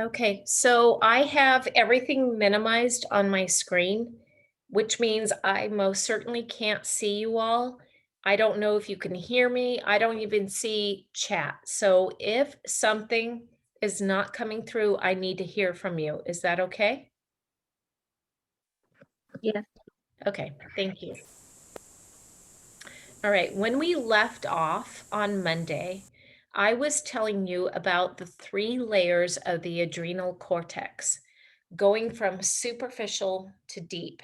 Okay, so I have everything minimized on my screen, which means I most certainly can't see you all. I don't know if you can hear me. I don't even see chat. So if something is not coming through, I need to hear from you. Is that okay? Yes. Okay, thank you. All right, when we left off on Monday, I was telling you about the three layers of the adrenal cortex, going from superficial to deep.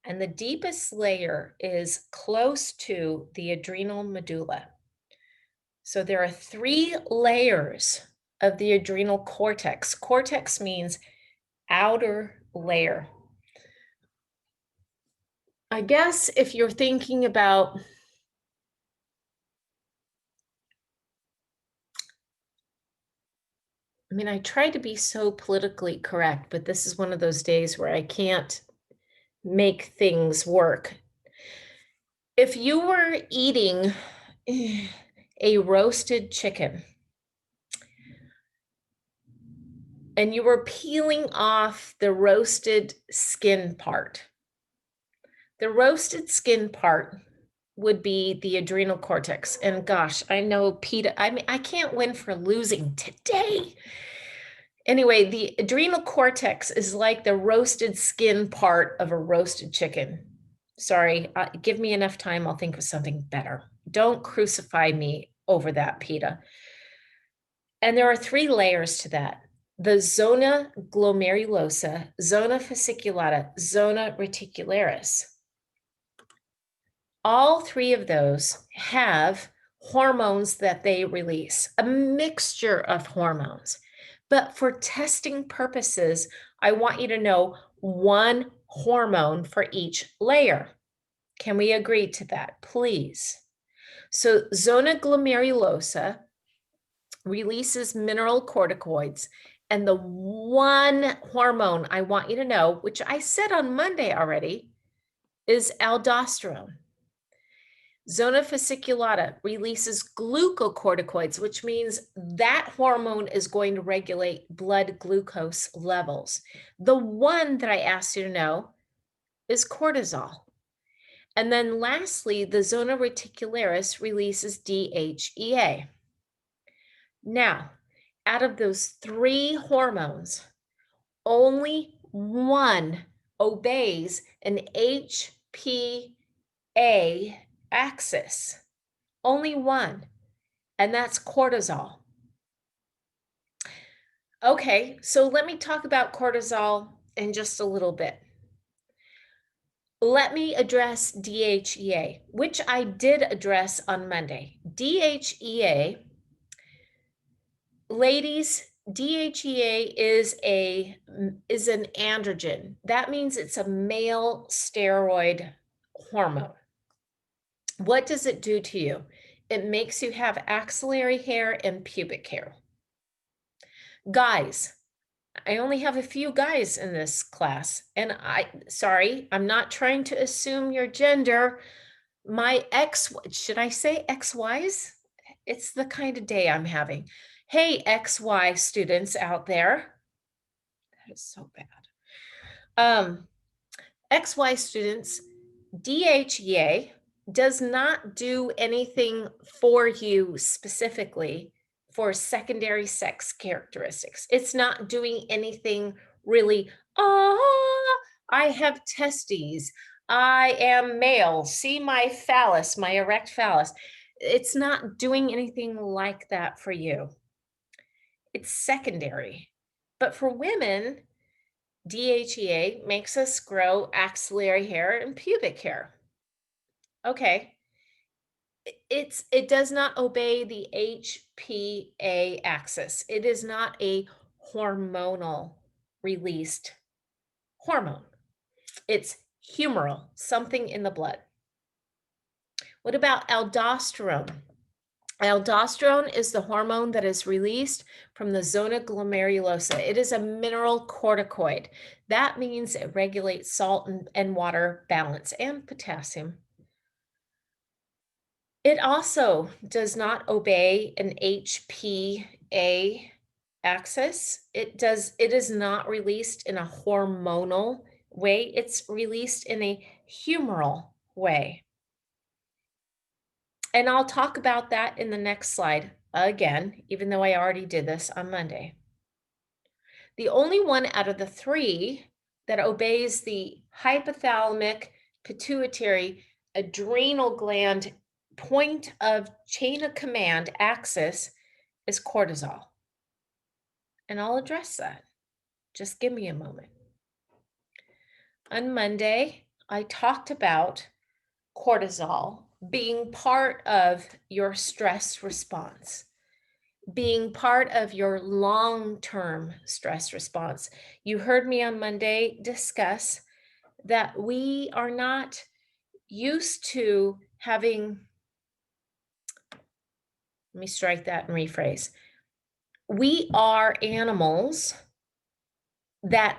And the deepest layer is close to the adrenal medulla. So there are three layers of the adrenal cortex. Cortex means outer layer. I guess if you're thinking about, I try to be so politically correct, but this is one of those days where I can't make things work. If you were eating a roasted chicken and you were peeling off the roasted skin part, the roasted skin part would be the adrenal cortex. And gosh, I know PETA, I can't win for losing today. Anyway, the adrenal cortex is like the roasted skin part of a roasted chicken. Sorry, give me enough time. I'll think of something better. Don't crucify me over that, PETA. And there are three layers to that. The zona glomerulosa, zona fasciculata, zona reticularis. All three of those have hormones that they release, a mixture of hormones. But for testing purposes, I want you to know one hormone for each layer. Can we agree to that, please? So zona glomerulosa releases mineralocorticoids. And the one hormone I want you to know, which I said on Monday already, is aldosterone. Zona fasciculata releases glucocorticoids, which means that hormone is going to regulate blood glucose levels. The one that I asked you to know is cortisol. And then lastly, the zona reticularis releases DHEA. Now, out of those three hormones, only one obeys an HPA axis. Only one, and that's cortisol. Okay, so let me talk about cortisol in just a little bit. Let me address DHEA, which I did address on Monday. DHEA, ladies, DHEA is an androgen. That means it's a male steroid hormone. What does it do to you? It makes you have axillary hair and pubic hair. Guys, I only have a few guys in this class, and sorry, I'm not trying to assume your gender. Should I say XYs? It's the kind of day I'm having. Hey, XY students out there. That is so bad. XY students, DHEA does not do anything for you specifically for secondary sex characteristics. It's not doing anything really, I have testes. I am male. See my phallus, my erect phallus. It's not doing anything like that for you. It's secondary. But for women, DHEA makes us grow axillary hair and pubic hair. Okay. It does not obey the HPA axis. It is not a hormonal released hormone. It's humoral, something in the blood. What about aldosterone? Aldosterone is the hormone that is released from the zona glomerulosa. It is a mineralocorticoid. That means it regulates salt and water balance and potassium. It also does not obey an HPA axis. It is not released in a hormonal way. It's released in a humoral way. And I'll talk about that in the next slide again, even though I already did this on Monday. The only one out of the three that obeys the hypothalamic pituitary adrenal gland point of chain of command axis is cortisol. And I'll address that. Just give me a moment. On Monday, I talked about cortisol being part of your stress response, being part of your long-term stress response. You heard me on Monday discuss that we are not used to having, let me strike that and rephrase. We are animals that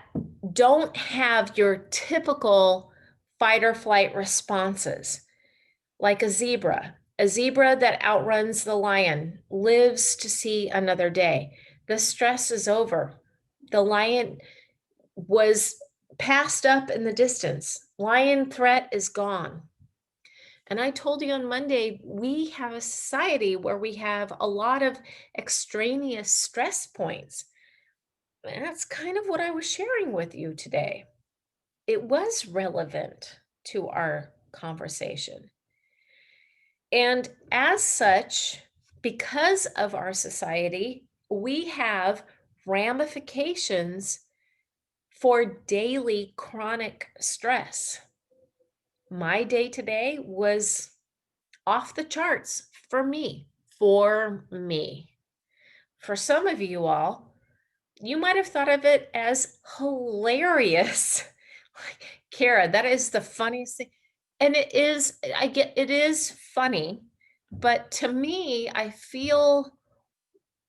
don't have your typical fight or flight responses, like a zebra. A zebra that outruns the lion lives to see another day. The stress is over. The lion was passed up in the distance. Lion threat is gone. And I told you on Monday, we have a society where we have a lot of extraneous stress points. And that's kind of what I was sharing with you today. It was relevant to our conversation. And as such, because of our society, we have ramifications for daily chronic stress. My day today was off the charts for me, for me. For some of you all, you might have thought of it as hilarious. Like, Kara, that is the funniest thing. And it is, it is funny, but to me, I feel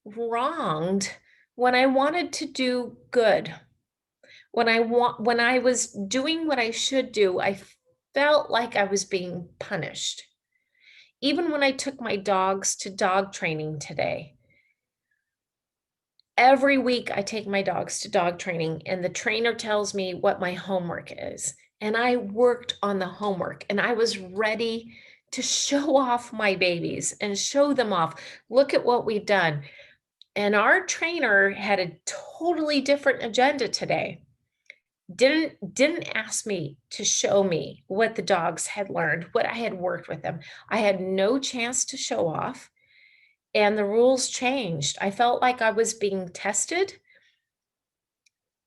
wronged when I wanted to do good. When I was doing what I should do, I felt like I was being punished. Even when I took my dogs to dog training today, every week I take my dogs to dog training and the trainer tells me what my homework is. And I worked on the homework and I was ready to show off my babies and show them off. Look at what we've done. And our trainer had a totally different agenda today. Didn't ask me to show me what the dogs had learned, what I had worked with them. I had no chance to show off. And the rules changed. I felt like I was being tested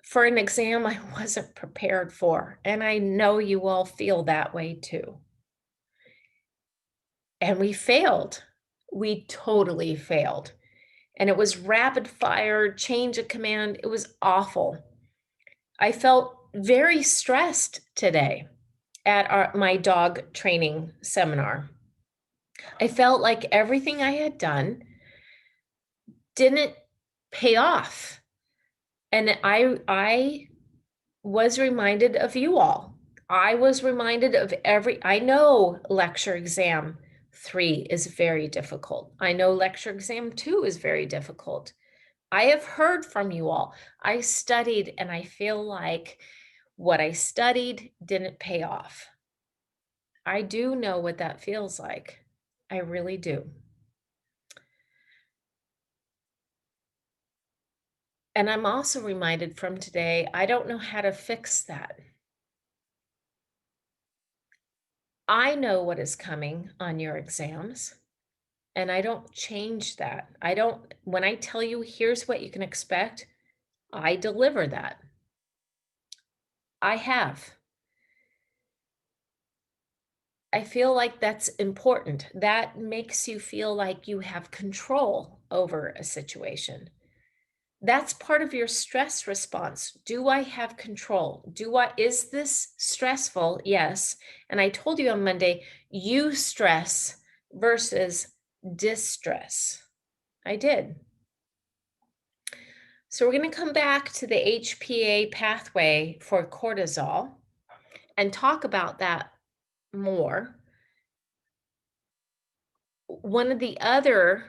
for an exam I wasn't prepared for. And I know you all feel that way too. And we failed. We totally failed. And it was rapid fire, change of command. It was awful. I felt very stressed today at my dog training seminar. I felt like everything I had done didn't pay off. And I was reminded of you all. I was reminded of I know lecture exam 3 is very difficult. I know lecture exam 2 is very difficult. I have heard from you all. I studied and I feel like what I studied didn't pay off. I do know what that feels like. I really do. And I'm also reminded from today, I don't know how to fix that. I know what is coming on your exams, and I don't change that. When I tell you, here's what you can expect, I deliver that. I have. I feel like that's important. That makes you feel like you have control over a situation. That's part of your stress response. Do I have control? Is this stressful? Yes. And I told you on Monday, eustress versus distress. I did. So we're going to come back to the HPA pathway for cortisol and talk about that more. One of the other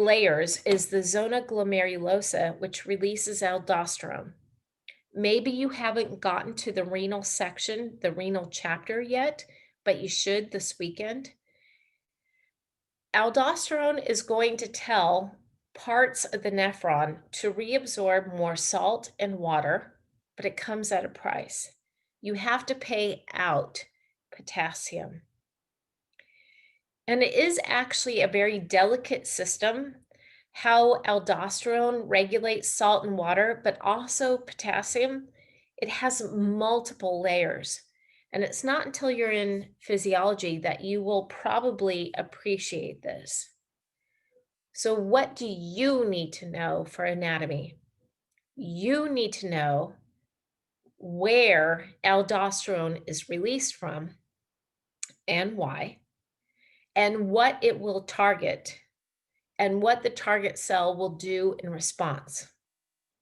layers is the zona glomerulosa, which releases aldosterone. Maybe you haven't gotten to the renal section, the renal chapter yet, but you should this weekend. Aldosterone is going to tell parts of the nephron to reabsorb more salt and water, but it comes at a price. You have to pay out potassium. And it is actually a very delicate system, how aldosterone regulates salt and water, but also potassium. It has multiple layers. And it's not until you're in physiology that you will probably appreciate this. So, what do you need to know for anatomy? You need to know where aldosterone is released from and why, and what it will target, and what the target cell will do in response.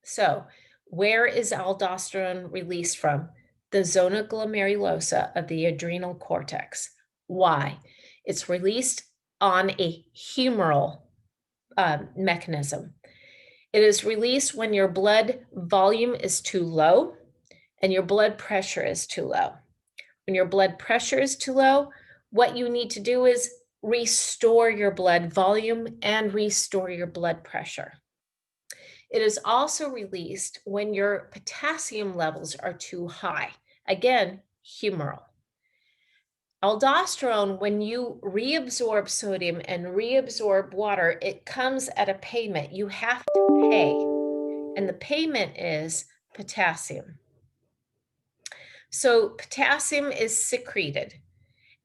So, where is aldosterone released from? The zona glomerulosa of the adrenal cortex. Why? It's released on a humoral mechanism. It is released when your blood volume is too low and your blood pressure is too low. When your blood pressure is too low, what you need to do is restore your blood volume and restore your blood pressure. It is also released when your potassium levels are too high. Again, humoral. Aldosterone, when you reabsorb sodium and reabsorb water, it comes at a payment. You have to pay, and the payment is potassium. So potassium is secreted,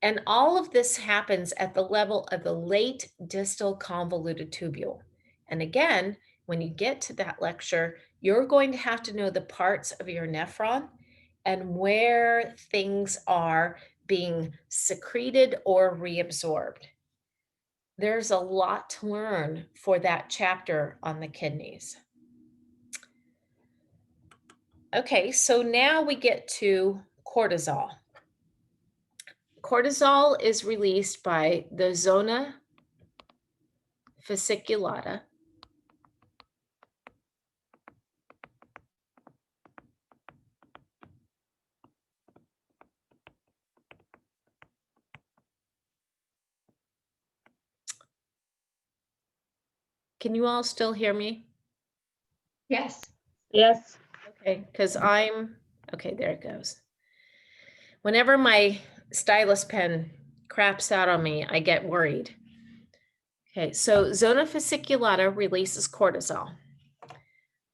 and all of this happens at the level of the late distal convoluted tubule. And again, when you get to that lecture, you're going to have to know the parts of your nephron and where things are being secreted or reabsorbed. There's a lot to learn for that chapter on the kidneys. Okay, so now we get to cortisol. Cortisol is released by the zona fasciculata. Can you all still hear me? Yes. Yes. Okay, because okay, there it goes. Whenever my stylus pen craps out on me, I get worried. Okay, so zona fasciculata releases cortisol.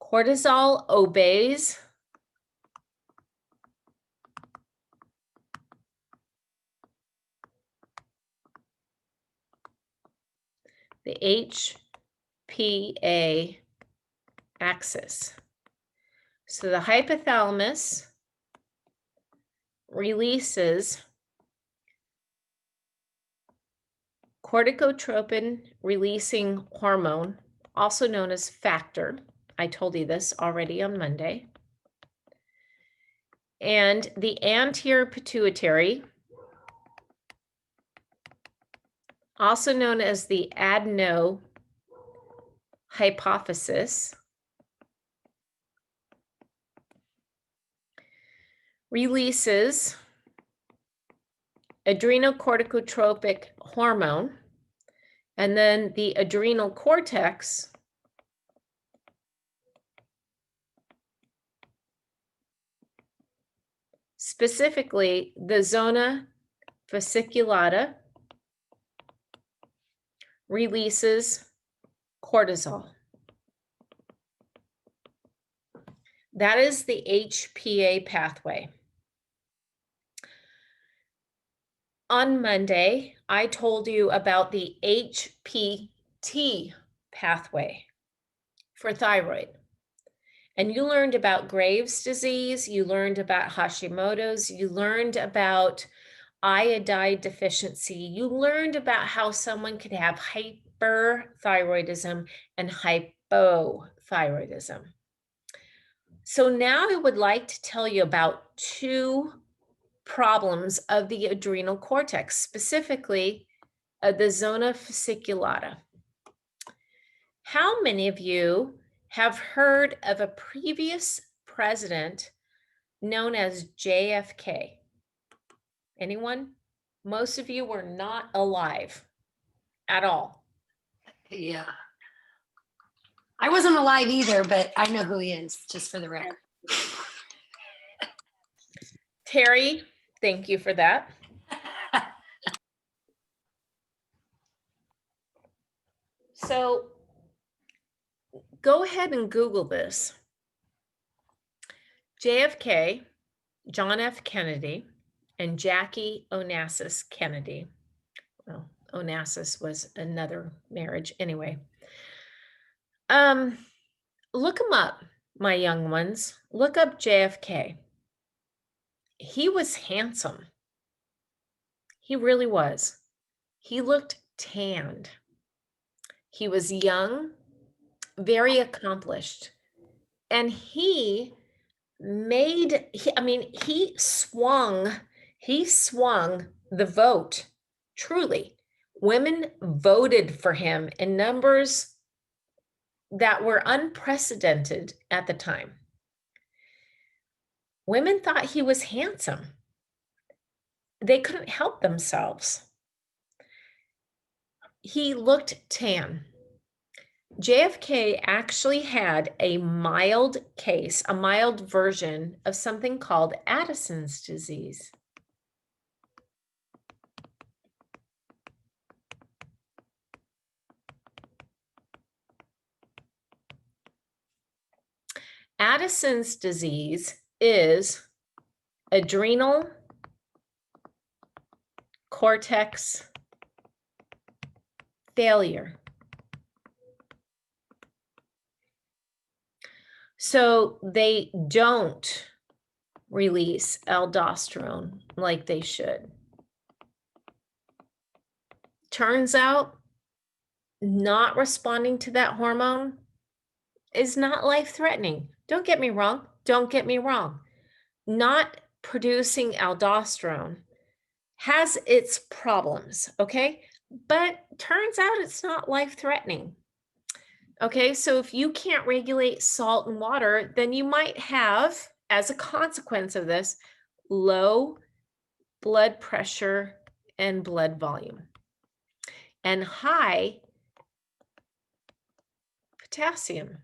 Cortisol obeys the HPA axis. So the hypothalamus releases corticotropin releasing hormone, also known as factor. I told you this already on Monday. And the anterior pituitary, also known as the adenohypophysis, releases adrenocorticotropic hormone, and then the adrenal cortex specifically the zona fasciculata releases cortisol. That is the HPA pathway. On Monday, I told you about the HPT pathway for thyroid. And you learned about Graves' disease, you learned about Hashimoto's, you learned about iodide deficiency, you learned about how someone could have hyperthyroidism and hypothyroidism. So now I would like to tell you about two problems of the adrenal cortex, specifically the zona fasciculata. How many of you have heard of a previous president known as JFK? Anyone? Most of you were not alive at all. Yeah. I wasn't alive either, but I know who he is, just for the record. Terry, thank you for that. So go ahead and Google this. JFK, John F. Kennedy, and Jackie Onassis Kennedy. Well, Onassis was another marriage anyway. Look him up, my young ones. Look up JFK. He was handsome. He really was. He looked tanned. He was young, very accomplished. And he swung the vote. Truly. Women voted for him in numbers that were unprecedented at the time. Women thought he was handsome. They couldn't help themselves. He looked tan. JFK actually had a mild case, a mild version of something called Addison's disease. Addison's disease is adrenal cortex failure. So they don't release aldosterone like they should. Turns out, not responding to that hormone is not life-threatening. Don't get me wrong. Don't get me wrong. Not producing aldosterone has its problems, okay? But turns out it's not life-threatening. Okay, so if you can't regulate salt and water, then you might have, as a consequence of this, low blood pressure and blood volume and high potassium.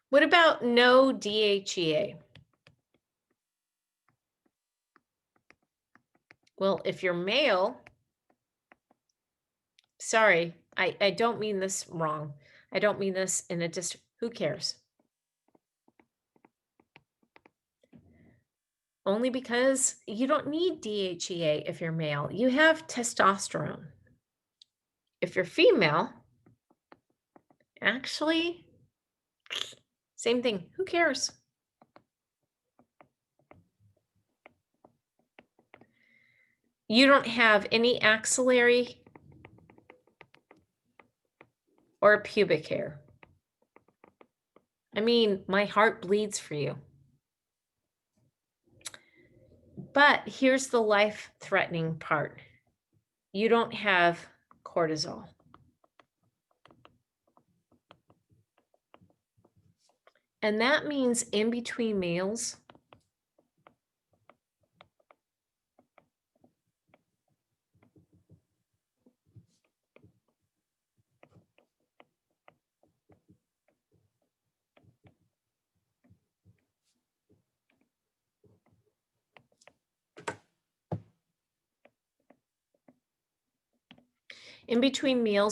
What about no DHEA? Well, if you're male, sorry, I don't mean this wrong. I don't mean this in a who cares? Only because you don't need DHEA if you're male. You have testosterone. If you're female, actually, same thing. Who cares? You don't have any axillary or pubic hair. I mean, my heart bleeds for you. But here's the life-threatening part. You don't have cortisol. And that means in between meals,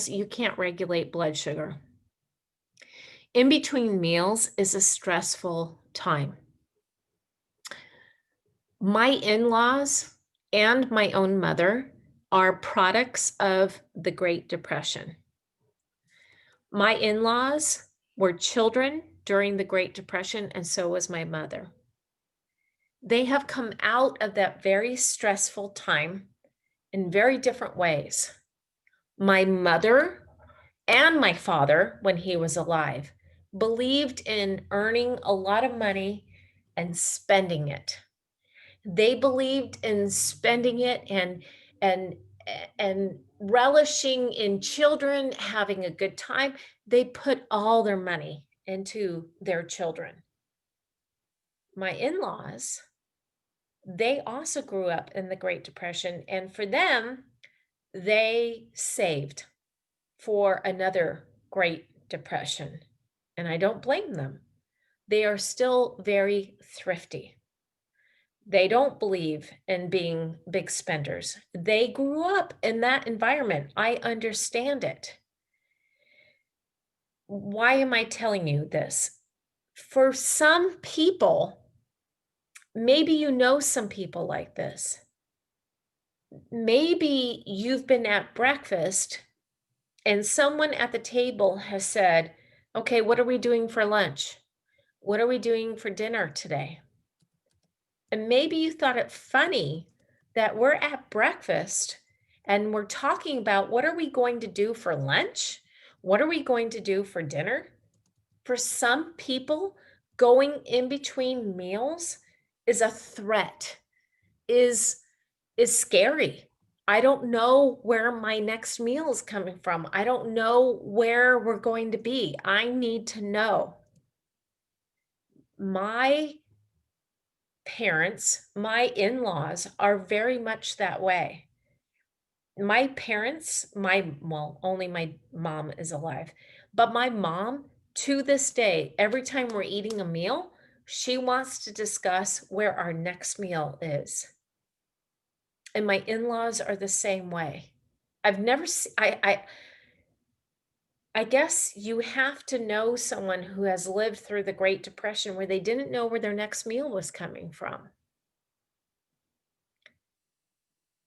you can't regulate blood sugar. In between meals is a stressful time. My in-laws and my own mother are products of the Great Depression. My in-laws were children during the Great Depression, and so was my mother. They have come out of that very stressful time in very different ways. My mother and my father, when he was alive, believed in earning a lot of money and spending it. They believed in spending it and and relishing in children, having a good time. They put all their money into their children. My in-laws, they also grew up in the Great Depression, and for them, they saved for another Great Depression. And I don't blame them. They are still very thrifty. They don't believe in being big spenders. They grew up in that environment. I understand it. Why am I telling you this? For some people, maybe you know some people like this. Maybe you've been at breakfast and someone at the table has said, okay, what are we doing for lunch? What are we doing for dinner today? And maybe you thought it funny that we're at breakfast and we're talking about what are we going to do for lunch? What are we going to do for dinner? For some people, going in between meals is a threat, is scary. I don't know where my next meal is coming from. I don't know where we're going to be. I need to know. My parents, my in-laws are very much that way. My parents, well, only my mom is alive, but my mom, to this day, every time we're eating a meal, she wants to discuss where our next meal is. And my in-laws are the same way. I've never seen, I guess you have to know someone who has lived through the Great Depression where they didn't know where their next meal was coming from.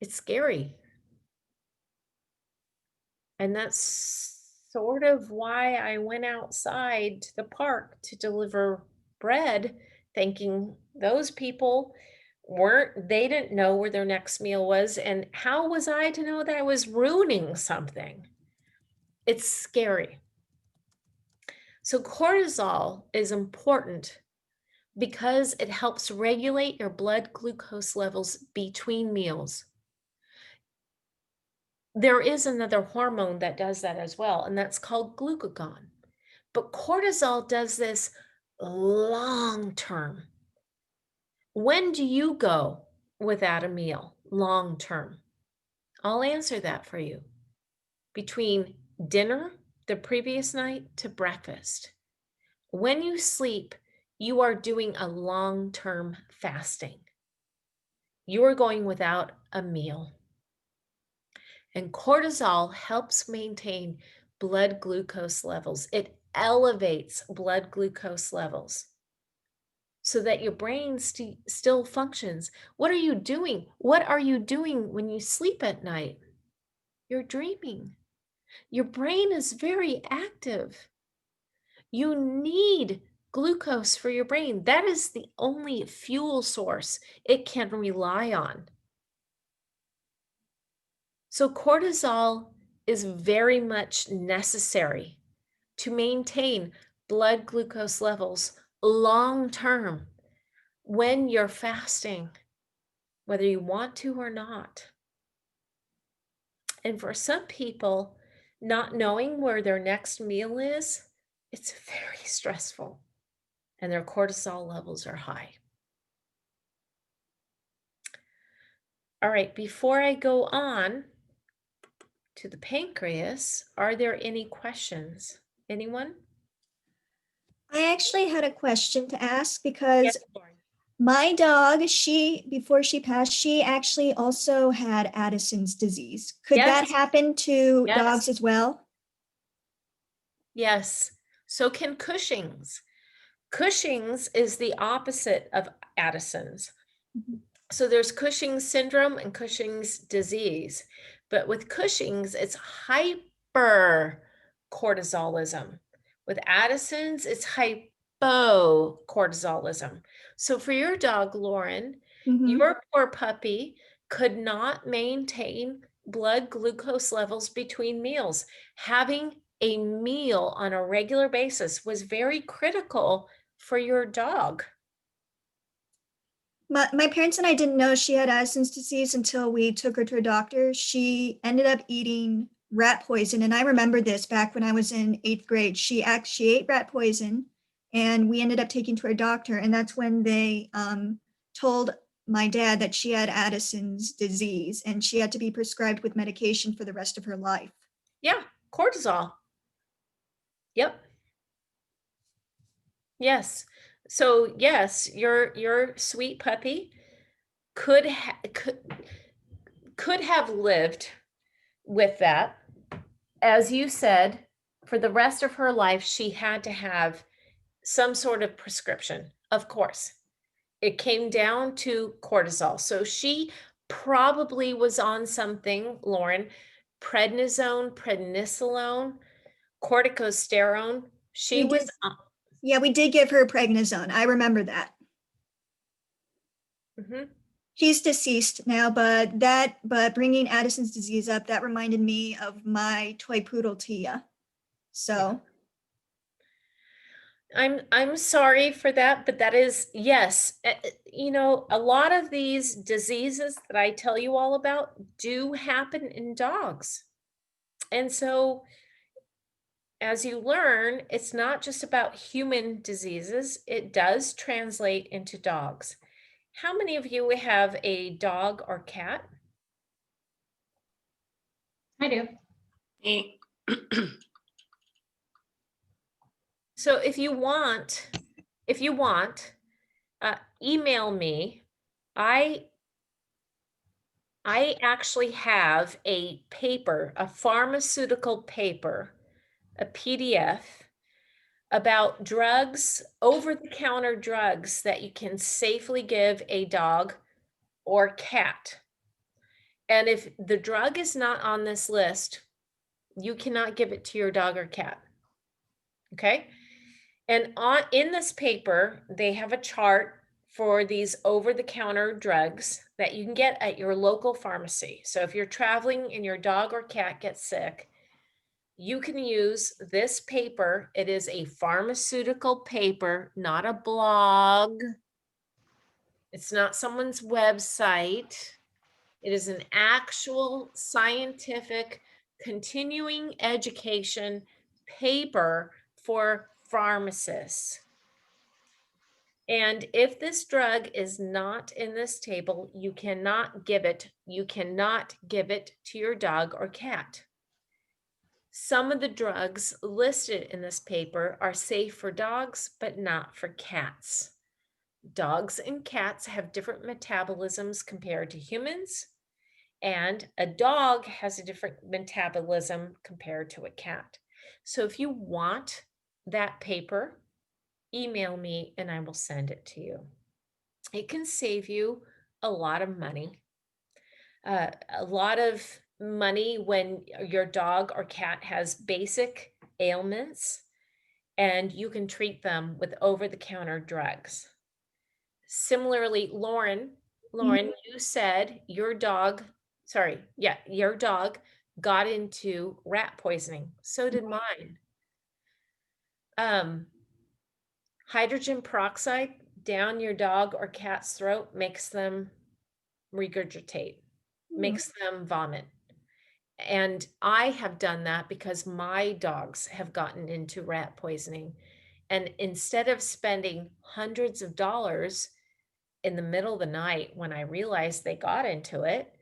It's scary. And that's sort of why I went outside to the park to deliver bread, thinking those people they didn't know where their next meal was. And how was I to know that I was ruining something? It's scary. So cortisol is important because it helps regulate your blood glucose levels between meals. There is another hormone that does that as well, and that's called glucagon. But cortisol does this long term. When do you go without a meal long term? I'll answer that for you. Between dinner the previous night to breakfast. When you sleep, you are doing a long-term fasting. You are going without a meal. And cortisol helps maintain blood glucose levels. It elevates blood glucose levels so that your brain still functions. What are you doing? What are you doing when you sleep at night? You're dreaming. Your brain is very active. You need glucose for your brain. That is the only fuel source it can rely on. So cortisol is very much necessary to maintain blood glucose levels long term when you're fasting, whether you want to or not. And for some people, not knowing where their next meal is, it's very stressful and their cortisol levels are high. All right, before I go on to the pancreas, are there any questions? Anyone? I actually had a question to ask Yes, because Lauren. my dog, before she passed, she actually also had Addison's disease. Could that Yes. happen to Yes. dogs as well? Yes. So can Cushing's. Cushing's is the opposite of Addison's. Mhm. So there's Cushing's syndrome and Cushing's disease. But with Cushing's, it's hypercortisolism. With Addison's, it's hypocortisolism. So for your dog, Lauren, Mhm. your poor puppy could not maintain blood glucose levels between meals. Having a meal on a regular basis was very critical for your dog. My parents and I didn't know she had Addison's disease until we took her to a doctor. She ended up eating rat poison. And I remember this back when I was in 8th grade. She ate rat poison and we ended up taking to her doctor. And that's when they told my dad that she had Addison's disease and she had to be prescribed with medication for the rest of her life. Yeah, cortisol. Yep. Yes. So yes, your sweet puppy could have lived with that. As you said, for the rest of her life, she had to have some sort of prescription. Of course, it came down to cortisol. So she probably was on something, Lauren, prednisolone, corticosterone. She We was did, yeah, we did give her prednisone. I remember that. mhm. He's deceased now, but bringing Addison's disease up, that reminded me of my toy poodle Tia. So I'm sorry for that, but that is yes. You know, a lot of these diseases that I tell you all about do happen in dogs. And so as you learn, it's not just about human diseases, it does translate into dogs. How many of you have a dog or cat? I do. Me. So if you want, email me. I actually have a paper, a pharmaceutical paper, a PDF about drugs, over-the-counter drugs that you can safely give a dog or cat. And if the drug is not on this list, you cannot give it to your dog or cat. Okay? And in this paper, they have a chart for these over-the-counter drugs that you can get at your local pharmacy. So if you're traveling and your dog or cat gets sick, you can use this paper. It is a pharmaceutical paper, not a blog. It's not someone's website. It is an actual scientific continuing education paper for pharmacists. And if this drug is not in this table, you cannot give it. You cannot give it to your dog or cat. Some of the drugs listed in this paper are safe for dogs, but not for cats. Dogs and cats have different metabolisms compared to humans, and a dog has a different metabolism compared to a cat. So if you want that paper, email me and I will send it to you. It can save you a lot of money. A lot of money when your dog or cat has basic ailments and you can treat them with over-the-counter drugs. Similarly, Lauren, you said your dog got into rat poisoning. So did mine. Hydrogen peroxide down your dog or cat's throat makes them regurgitate, makes them vomit. And I have done that because my dogs have gotten into rat poisoning. And instead of spending hundreds of dollars in the middle of the night when I realized they got into it,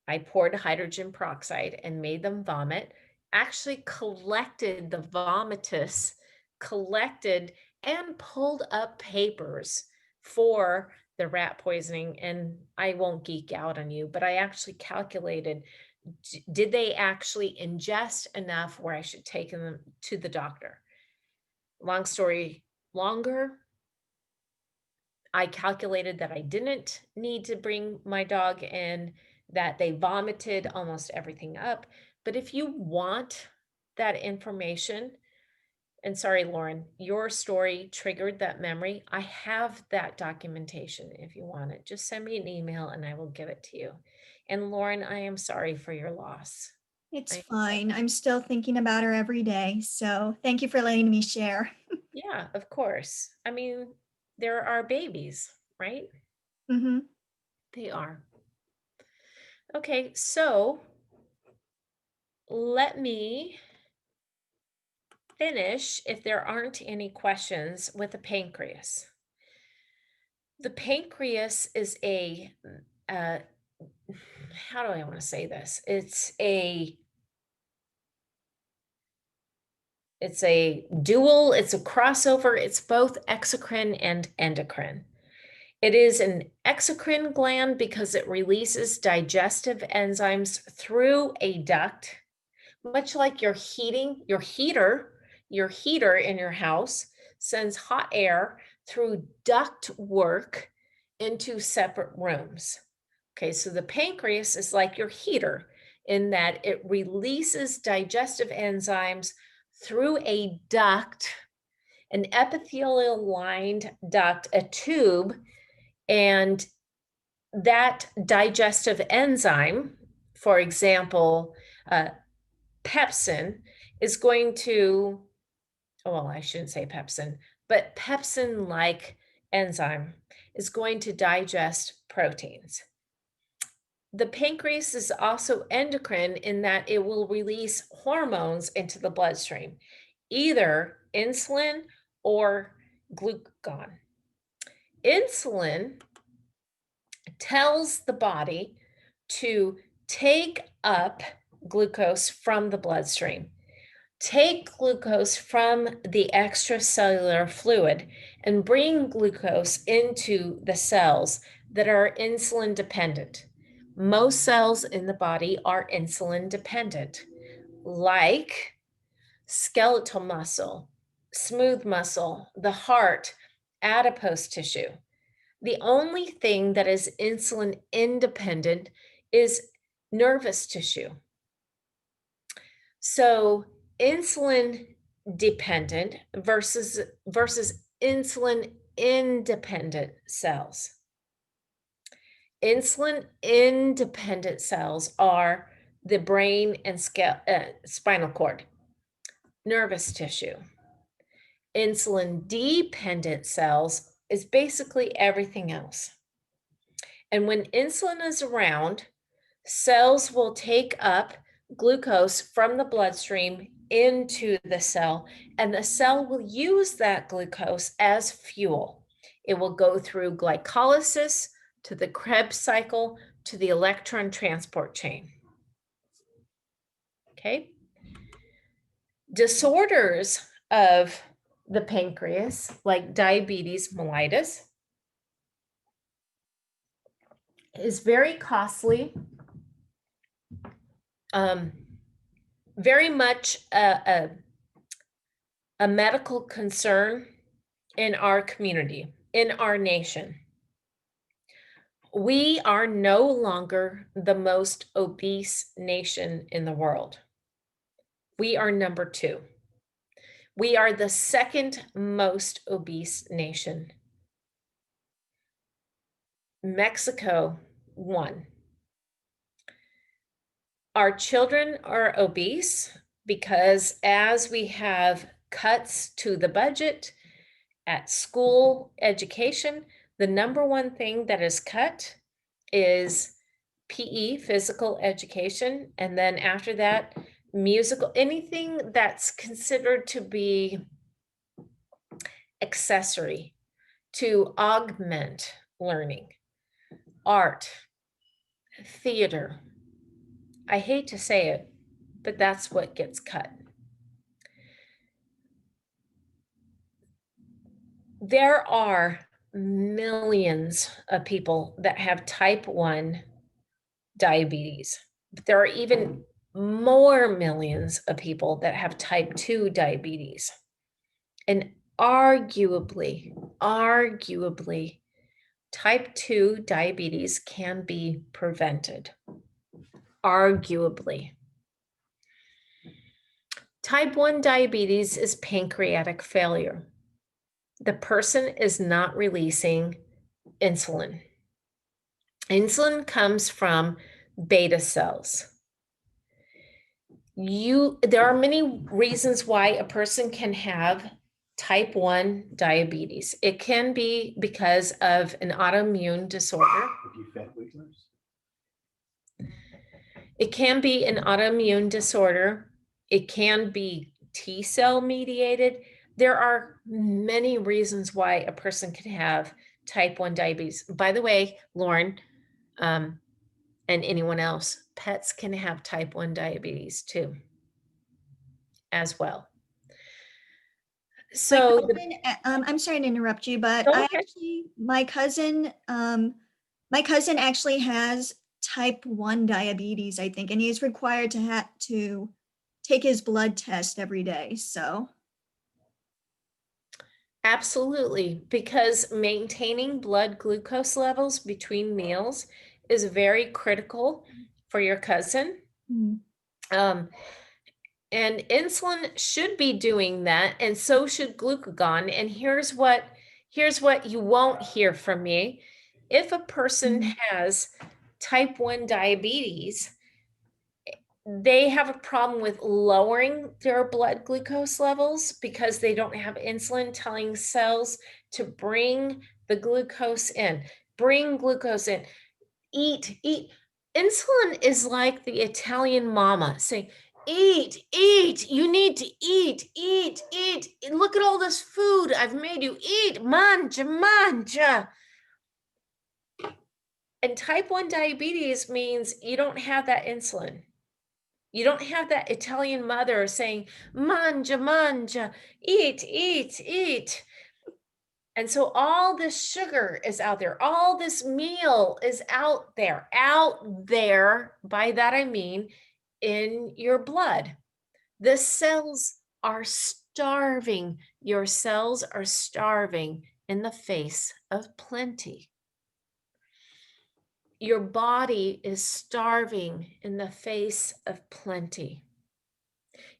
I poured hydrogen peroxide and made them vomit, actually collected the vomitus, collected and pulled up papers for the rat poisoning. And I won't geek out on you, but I actually calculated, did they actually ingest enough where I should take them to the doctor? Long story longer, I calculated that I didn't need to bring my dog in, that they vomited almost everything up. But if you want that information, and sorry, Lauren, your story triggered that memory. I have that documentation if you want it. Just send me an email and I will give it to you. And Lauren, I am sorry for your loss. it's I- fine. I'm still thinking about her every day. So thank you for letting me share. Yeah, of course. I mean, there are babies, right? Mm-hmm. They are. Okay, so let me finish, if there aren't any questions, with the pancreas. The pancreas is uh, how do I want to say this? It's a dual, it's a crossover, it's both exocrine and endocrine. It is an exocrine gland because it releases digestive enzymes through a duct, much like your heater in your house sends hot air through duct work into separate rooms. Okay, so the pancreas is like your heater in that it releases digestive enzymes through a duct, an epithelial lined duct, a tube, and that digestive enzyme, for example, pepsin, is going to, well, I shouldn't say pepsin, but pepsin-like enzyme is going to digest proteins. The pancreas is also endocrine in that it will release hormones into the bloodstream, either insulin or glucagon. Insulin tells the body to take up glucose from the bloodstream, take glucose from the extracellular fluid, and bring glucose into the cells that are insulin dependent. Most cells in the body are insulin dependent, like skeletal muscle, smooth muscle, the heart, adipose tissue. The only thing that is insulin independent is nervous tissue. So insulin dependent versus insulin independent cells. Insulin independent cells are the brain and spinal cord, nervous tissue. Insulin dependent cells is basically everything else. And when insulin is around, cells will take up glucose from the bloodstream into the cell, and the cell will use that glucose as fuel. It will go through glycolysis to the Krebs cycle to the electron transport chain. Okay. Disorders of the pancreas, like diabetes mellitus, is very costly, very much a medical concern in our community, in our nation. We are no longer the most obese nation in the world. We are number 2. We are the second most obese nation. Mexico won. Our children are obese because as we have cuts to the budget at school education, the number one thing that is cut is PE, physical education, and then after that, musical, anything that's considered to be accessory to augment learning, art, theater. I hate to say it, but that's what gets cut. There are millions of people that have type 1 diabetes, but there are even more millions of people that have type 2 diabetes. And arguably, type 2 diabetes can be prevented. Arguably. Type 1 diabetes is pancreatic failure. The person is not releasing insulin. Insulin comes from beta cells. There are many reasons why a person can have type 1 diabetes. It can be because of an autoimmune disorder. Have you fed wigglers? It can be an autoimmune disorder. It can be T cell mediated. There are many reasons why a person can have type 1 diabetes. By the way, Lauren, and anyone else, pets can have type 1 diabetes too, as well. So I'm sorry to interrupt you, but Go ahead. my cousin actually has type 1 diabetes, I think, and he's required to take his blood test every day. So Absolutely, because maintaining blood glucose levels between meals is very critical for your cousin. Um, and insulin should be doing that, and so should glucagon. And here's what you won't hear from me. If a person has type 1 diabetes, they have a problem with lowering their blood glucose levels because they don't have insulin telling cells to bring the glucose in. Bring glucose in. Eat. Insulin is like the Italian mama saying, eat. You need to eat. Look at all this food I've made you eat. Mangia. And type 1 diabetes means you don't have that insulin. You don't have that Italian mother saying, mangia, eat. And so all this sugar is out there. All this meal is out there. By that I mean in your blood. The cells are starving. Your cells are starving in the face of plenty. Your body is starving in the face of plenty.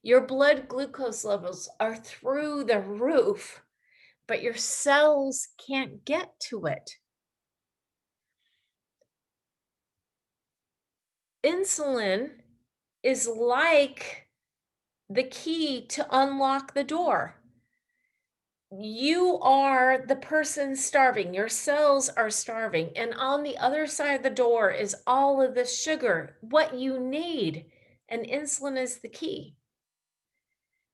Your blood glucose levels are through the roof, but your cells can't get to it. Insulin is like the key to unlock the door. You are the person starving. Your cells are starving. And on the other side of the door is all of the sugar, what you need. And insulin is the key.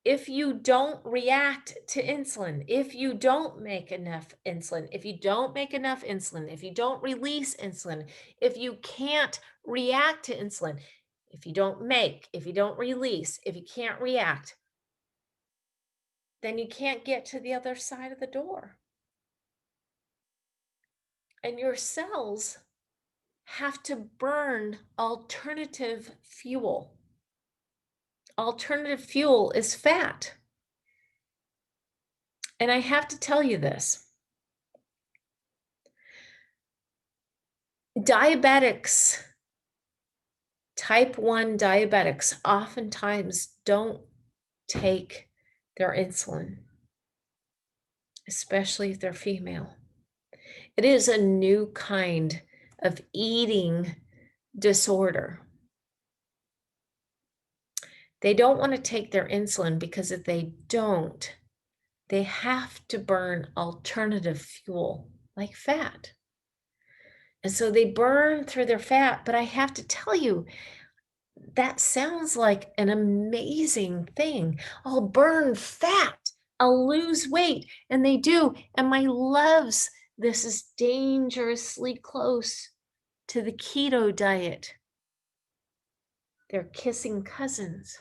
If you don't react to insulin, if you don't make enough insulin, if you don't release insulin, if you can't react to insulin, if you don't release, if you can't react, then you can't get to the other side of the door. And your cells have to burn alternative fuel. Alternative fuel is fat. And I have to tell you this. Diabetics, type 1 diabetics, oftentimes don't take their insulin, especially if they're female. It is a new kind of eating disorder. They don't want to take their insulin because if they don't, they have to burn alternative fuel like fat. And so they burn through their fat, but I have to tell you, that sounds like an amazing thing. I'll burn fat, I'll lose weight, and they do. And my loves, this is dangerously close to the keto diet. They're kissing cousins.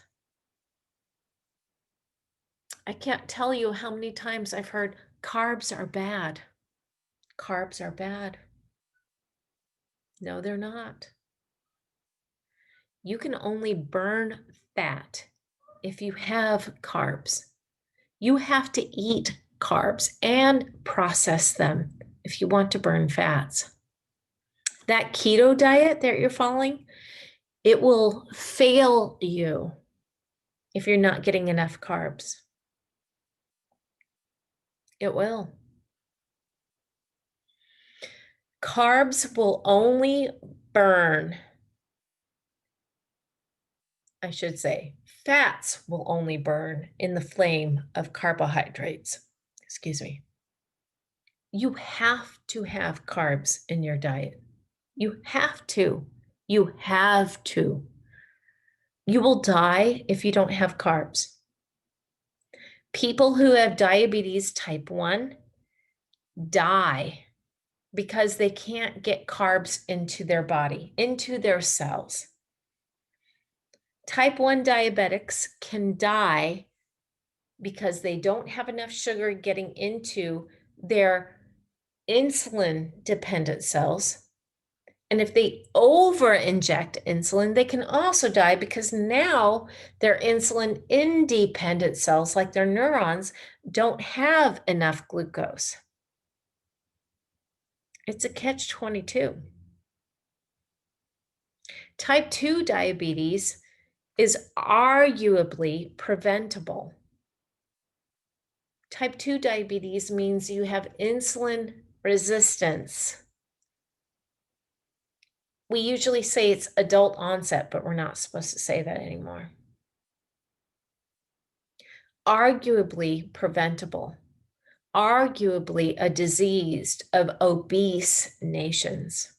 I can't tell you how many times I've heard carbs are bad. Carbs are bad. No, they're not. You can only burn fat if you have carbs. You have to eat carbs and process them if you want to burn fats. That keto diet that you're following, it will fail you if you're not getting enough carbs. It will. Carbs will only burn, fats will only burn in the flame of carbohydrates. excuse me, you have to have carbs in your diet. You have to. You have to. You will die if you don't have carbs. People who have diabetes type 1 die because they can't get carbs into their body, into their cells. Type 1 diabetics can die because they don't have enough sugar getting into their insulin dependent cells. And if they over inject insulin, they can also die because now their insulin independent cells, like their neurons, don't have enough glucose. It's a catch-22. Type 2 diabetes is arguably preventable. Type 2 diabetes means you have insulin resistance. We usually say it's adult onset, but we're not supposed to say that anymore. Arguably preventable. Arguably a disease of obese nations.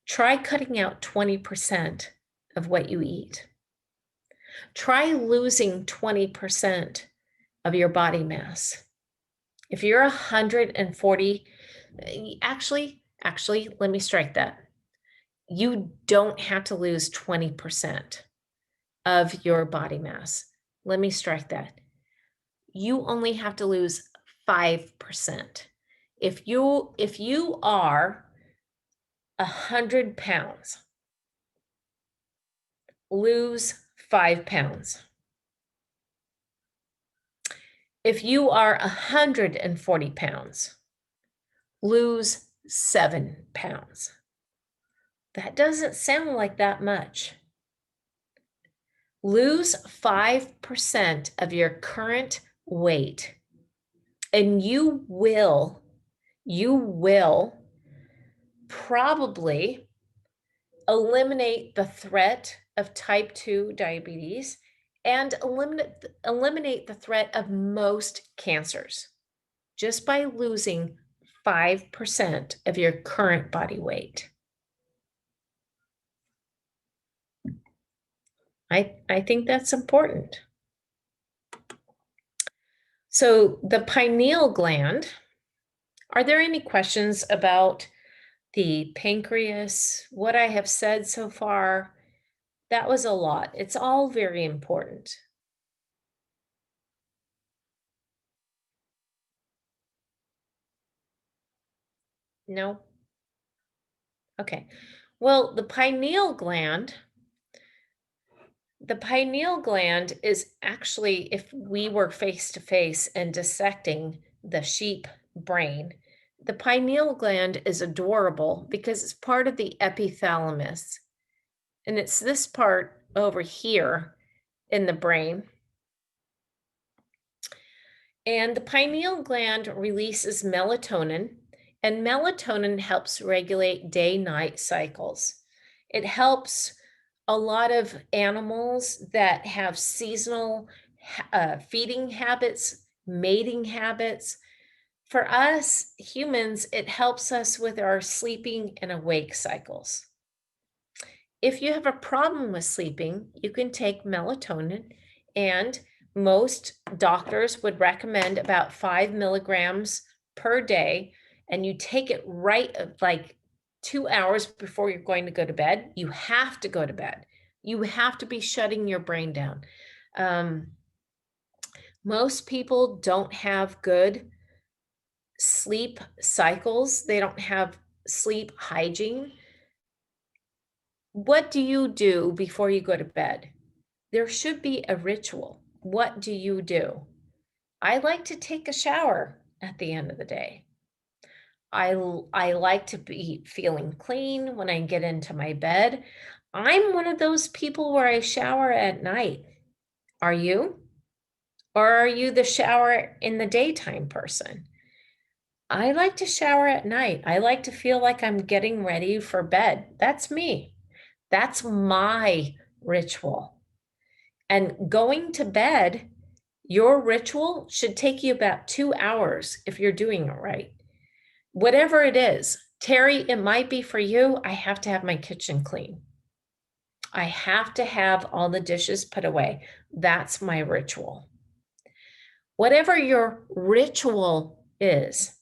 Try cutting out 20% of what you eat. Try losing 20% of your body mass. If you're 140, actually, let me strike that. You don't have to lose 20% of your body mass. Let me strike that. You only have to lose 5%. If you are 100 pounds, lose 5 pounds. If you are 140 pounds, lose 7 pounds. That doesn't sound like that much. Lose 5% of your current weight, and you will probably eliminate the threat of type 2 diabetes and eliminate the threat of most cancers just by losing 5% of your current body weight. I think that's important. So the pineal gland, are there any questions about the pancreas, what I have said so far? That was a lot. It's all very important. No? Okay. Well, the pineal gland is actually, if we were face to face and dissecting the sheep brain, the pineal gland is adorable because it's part of the epithalamus. And it's this part over here in the brain. And the pineal gland releases melatonin, and melatonin helps regulate day-night cycles. It helps a lot of animals that have seasonal feeding habits, mating habits. For us humans, it helps us with our sleeping and awake cycles. If you have a problem with sleeping, you can take melatonin, and most doctors would recommend about 5 milligrams per day, and you take it right like 2 hours before you're going to go to bed. You have to go to bed. You have to be shutting your brain down. Most people don't have good sleep cycles. They don't have sleep hygiene. What do you do before you go to bed? There should be a ritual. What do you do? I like to take a shower at the end of the day. I like to be feeling clean when I get into my bed. I'm one of those people where I shower at night. Are you? Or are you the shower in the daytime person? I like to shower at night. I like to feel like I'm getting ready for bed. That's me. That's my ritual. And going to bed Your ritual should take you about 2 hours if you're doing it right. Whatever it is, Terry, it might be for you, I have to have my kitchen clean. I have to have all the dishes put away. That's my ritual. Whatever your ritual is,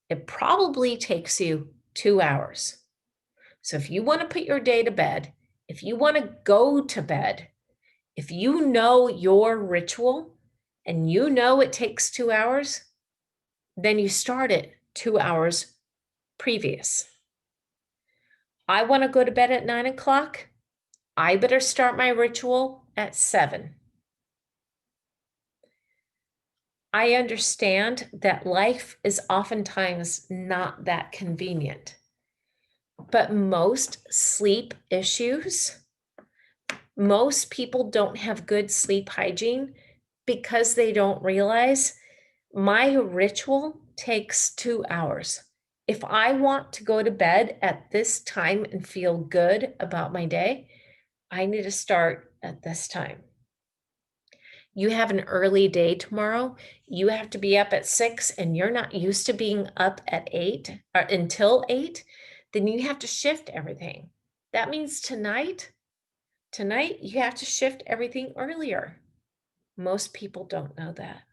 it probably takes you 2 hours. So if you want to put your day to bed, if you want to go to bed, if you know your ritual and you know it takes 2 hours, then you start it 2 hours previous. I want to go to bed at 9 o'clock. I better start my ritual at 7. I understand that life is oftentimes not that convenient, but most sleep issues, most people don't have good sleep hygiene because they don't realize my ritual takes 2 hours. If I want to go to bed at this time and feel good about my day, I need to start at this time. You have an early day tomorrow, you have to be up at 6 and you're not used to being up at 8 or until 8, then you have to shift everything. That means tonight you have to shift everything earlier. Most people don't know that.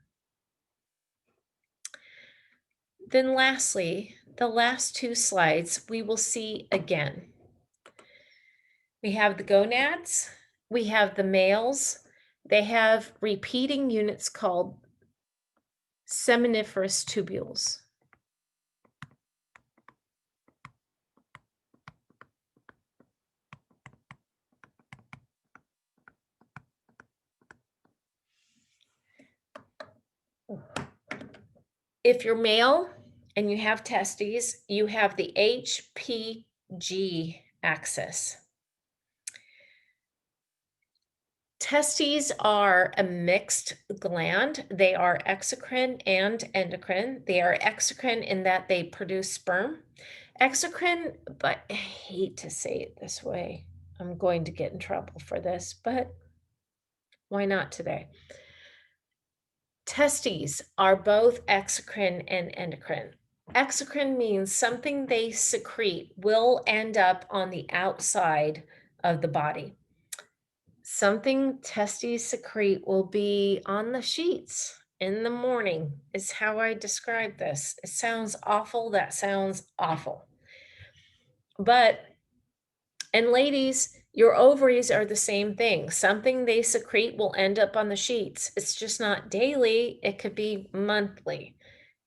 Then lastly, the last 2 slides we will see again. We have the gonads, we have the males. They have repeating units called seminiferous tubules. If you're male and you have testes, you have the HPG axis. Testes are a mixed gland. They are exocrine and endocrine. They are exocrine in that they produce sperm. Exocrine, but I hate to say it this way. I'm going to get in trouble for this, but why not today? Testes are both exocrine and endocrine. Exocrine means something they secrete will end up on the outside of the body. Something testes secrete will be on the sheets in the morning, is how I describe this. It sounds awful. That sounds awful. And ladies, your ovaries are the same thing. Something they secrete will end up on the sheets. It's just not daily, it could be monthly.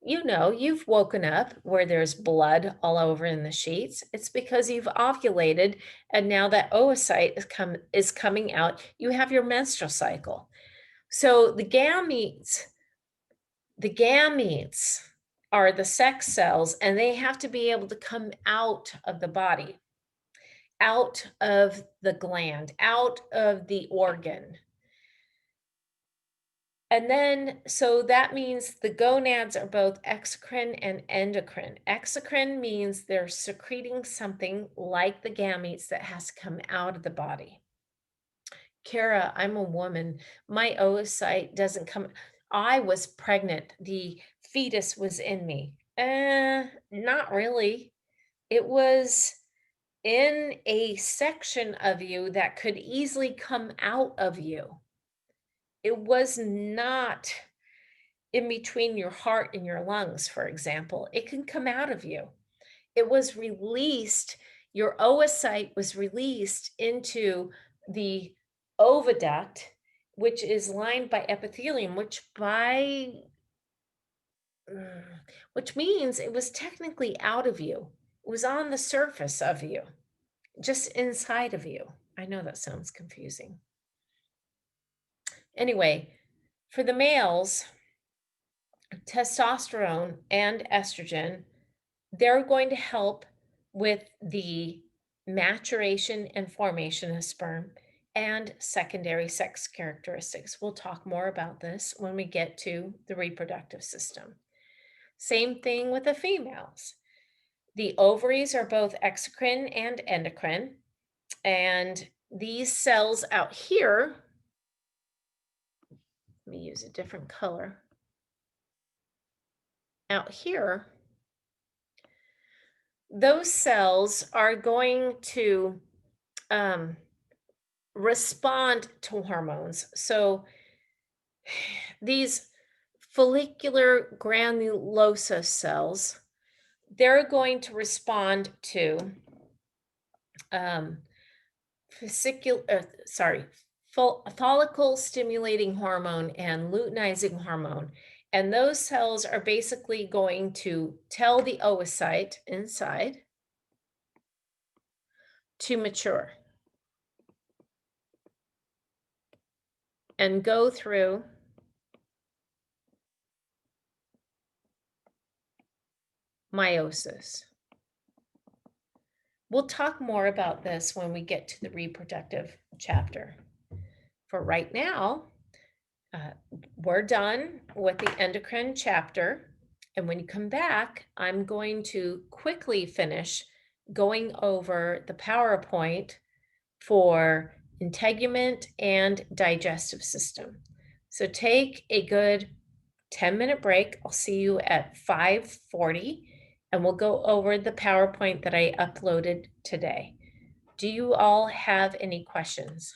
You know, you've woken up where there's blood all over in the sheets. It's because you've ovulated and now that oocyte is coming out. You have your menstrual cycle. So the gametes are the sex cells and they have to be able to come out of the body, out of the gland, out of the organ. And then, so that means the gonads are both exocrine and endocrine. Exocrine means they're secreting something like the gametes that has to come out of the body. Kara, I'm a woman. My oocyte doesn't come. I was pregnant. The fetus was in me. Not really. It was in a section of you that could easily come out of you. It was not in between your heart and your lungs, for example. It can come out of you. It was released, your oocyte was released into the oviduct, which is lined by epithelium, which means it was technically out of you. It was on the surface of you, just inside of you. I know that sounds confusing. Anyway, for the males, testosterone and estrogen, they're going to help with the maturation and formation of sperm and secondary sex characteristics. We'll talk more about this when we get to the reproductive system. Same thing with the females. The ovaries are both exocrine and endocrine, and these cells out here, Let me use a different color. Out here, those cells are going to respond to hormones. So these follicular granulosa cells, they're going to respond to follicle stimulating hormone and luteinizing hormone. And those cells are basically going to tell the oocyte inside to mature and go through meiosis. We'll talk more about this when we get to the reproductive chapter. For right now, we're done with the endocrine chapter. And when you come back, I'm going to quickly finish going over the PowerPoint for integument and digestive system. So take a good 10-minute break. I'll see you at 5:40, and we'll go over the PowerPoint that I uploaded today. Do you all have any questions?